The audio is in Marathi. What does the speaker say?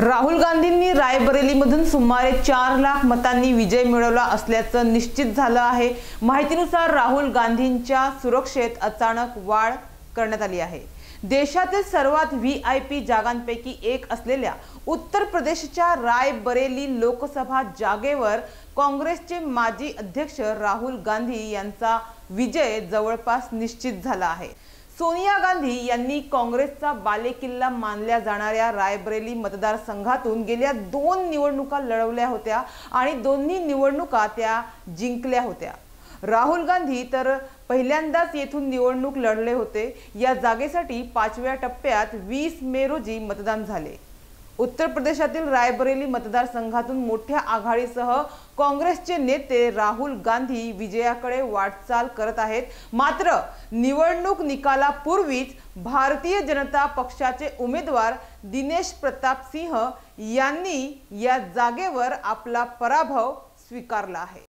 राहुल गांधींनी रायबरेलीमधून सुमारे 4 लाख मतांनी विजय मिळवला असल्याचं निश्चित झालं आहे। माहितीनुसार राहुल गांधींच्या सुरक्षेत अचानक वाढ करण्यात आली आहे। देशातील सर्वात व्हीआयपी जागांपैकी एक असलेल्या उत्तर प्रदेशच्या रायबरेली लोकसभा जागेवर काँग्रेसचे माजी अध्यक्ष राहुल गांधी यांचा विजय जवळपास निश्चित झाला आहे। सोनिया गांधी यांनी काँग्रेसचा बालेकिल्ला मानल्या जाणाऱ्या रायबरेली मतदारसंघातून गेल्या 2 निवडणुका लढवल्या होत्या आणि दोन्ही निवडणुका त्या जिंकल्या होत्या। राहुल गांधी तर पहिल्यांदाच येथून निवडणूक लढले होते। या जागेसाठी 5व्या टप्प्यात 20 मे रोजी मतदान झाले। उत्तर प्रदेशातील रायबरेली मतदारसंघातून मोठ्या आघाडीसह काँग्रेसचे नेते राहुल गांधी विजयाकडे वाटचाल करत आहेत। मात्र निवडणूक निकालापूर्वीच भारतीय जनता पक्षाचे उमेदवार दिनेश प्रताप सिंह यांनी या जागेवर आपला पराभव स्वीकारला आहे।